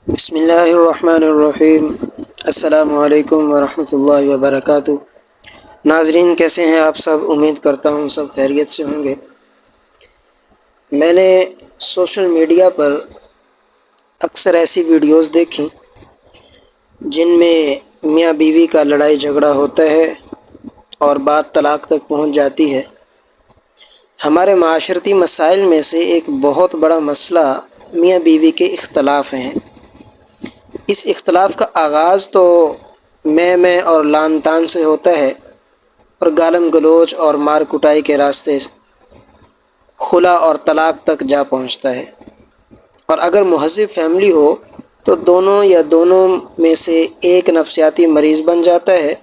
بسم اللہ الرحمن الرحیم۔ السلام علیکم ورحمۃ اللہ وبرکاتہ۔ ناظرین، کیسے ہیں آپ سب؟ امید کرتا ہوں سب خیریت سے ہوں گے۔ میں نے سوشل میڈیا پر اکثر ایسی ویڈیوز دیکھیں جن میں میاں بیوی کا لڑائی جھگڑا ہوتا ہے اور بات طلاق تک پہنچ جاتی ہے۔ ہمارے معاشرتی مسائل میں سے ایک بہت بڑا مسئلہ میاں بیوی کے اختلاف ہیں۔ اس اختلاف کا آغاز تو میں اور لان تان سے ہوتا ہے اور گالم گلوچ اور مار کٹائی کے راستے خلا اور طلاق تک جا پہنچتا ہے، اور اگر مہذب فیملی ہو تو دونوں میں سے ایک نفسیاتی مریض بن جاتا ہے۔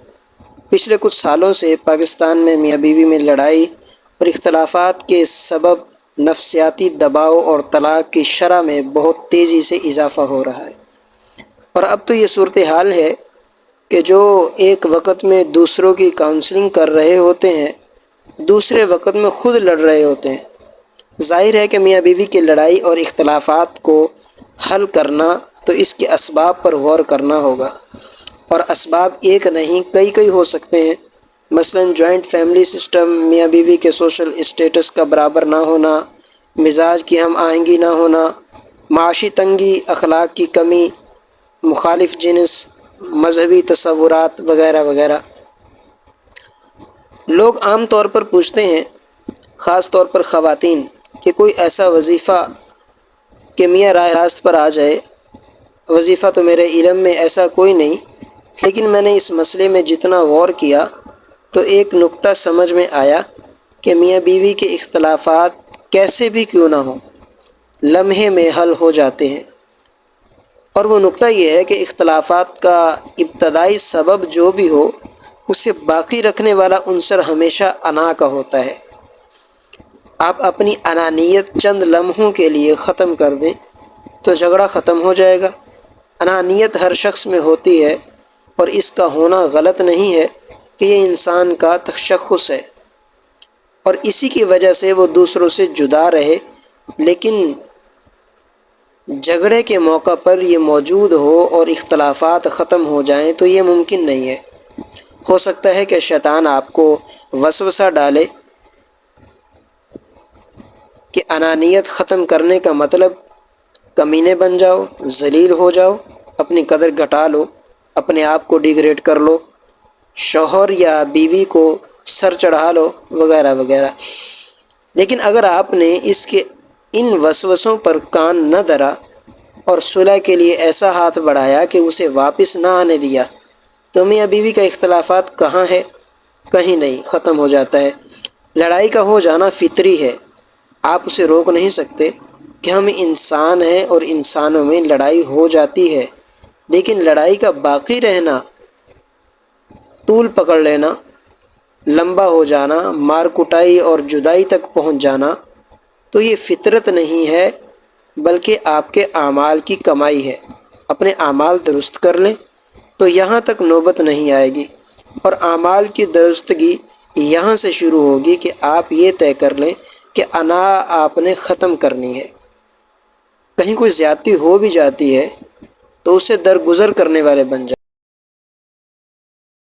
پچھلے کچھ سالوں سے پاکستان میں میاں بیوی میں لڑائی اور اختلافات کے سبب نفسیاتی دباؤ اور طلاق کی شرح میں بہت تیزی سے اضافہ ہو رہا ہے، اور اب تو یہ صورتحال ہے کہ جو ایک وقت میں دوسروں کی کاؤنسلنگ کر رہے ہوتے ہیں، دوسرے وقت میں خود لڑ رہے ہوتے ہیں۔ ظاہر ہے کہ میاں بیوی کی لڑائی اور اختلافات کو حل کرنا تو اس کے اسباب پر غور کرنا ہوگا، اور اسباب ایک نہیں کئی ہو سکتے ہیں۔ مثلا جوائنٹ فیملی سسٹم، میاں بیوی کے سوشل اسٹیٹس کا برابر نہ ہونا، مزاج کی ہم آہنگی نہ ہونا، معاشی تنگی، اخلاق کی کمی، مخالف جنس، مذہبی تصورات وغیرہ وغیرہ۔ لوگ عام طور پر پوچھتے ہیں، خاص طور پر خواتین، کہ کوئی ایسا وظیفہ کہ میاں راہ راست پر آ جائے۔ وظیفہ تو میرے علم میں ایسا کوئی نہیں، لیکن میں نے اس مسئلے میں جتنا غور کیا تو ایک نکتہ سمجھ میں آیا کہ میاں بیوی کے اختلافات کیسے بھی کیوں نہ ہوں، لمحے میں حل ہو جاتے ہیں۔ اور وہ نکتہ یہ ہے کہ اختلافات کا ابتدائی سبب جو بھی ہو، اسے باقی رکھنے والا عنصر ہمیشہ انا کا ہوتا ہے۔ آپ اپنی انانیت چند لمحوں کے لیے ختم کر دیں تو جھگڑا ختم ہو جائے گا۔ انانیت ہر شخص میں ہوتی ہے، اور اس کا ہونا غلط نہیں ہے کہ یہ انسان کا تشخص ہے، اور اسی کی وجہ سے وہ دوسروں سے جدا رہے، لیکن جھگڑے کے موقع پر یہ موجود ہو اور اختلافات ختم ہو جائیں تو یہ ممکن نہیں ہے۔ ہو سکتا ہے کہ شیطان آپ کو وسوسہ ڈالے کہ انانیت ختم کرنے کا مطلب کمینے بن جاؤ، ذلیل ہو جاؤ، اپنی قدر گھٹا لو، اپنے آپ کو ڈیگریڈ کر لو، شوہر یا بیوی کو سر چڑھا لو وغیرہ وغیرہ۔ لیکن اگر آپ نے ان وسوسوں پر کان نہ دھرا اور صلح کے لیے ایسا ہاتھ بڑھایا کہ اسے واپس نہ آنے دیا، تو میاں بیوی کا اختلافات کہاں ہے؟ کہیں نہیں، ختم ہو جاتا ہے۔ لڑائی کا ہو جانا فطری ہے، آپ اسے روک نہیں سکتے کہ ہم انسان ہیں اور انسانوں میں لڑائی ہو جاتی ہے، لیکن لڑائی کا باقی رہنا، طول پکڑ لینا، لمبا ہو جانا، مار کٹائی اور جدائی تک پہنچ جانا، تو یہ فطرت نہیں ہے بلکہ آپ کے اعمال کی کمائی ہے۔ اپنے اعمال درست کر لیں تو یہاں تک نوبت نہیں آئے گی، اور اعمال کی درستگی یہاں سے شروع ہوگی کہ آپ یہ طے کر لیں کہ انا آپ نے ختم کرنی ہے۔ کہیں کوئی زیادتی ہو بھی جاتی ہے تو اسے درگزر کرنے والے بن جائیں۔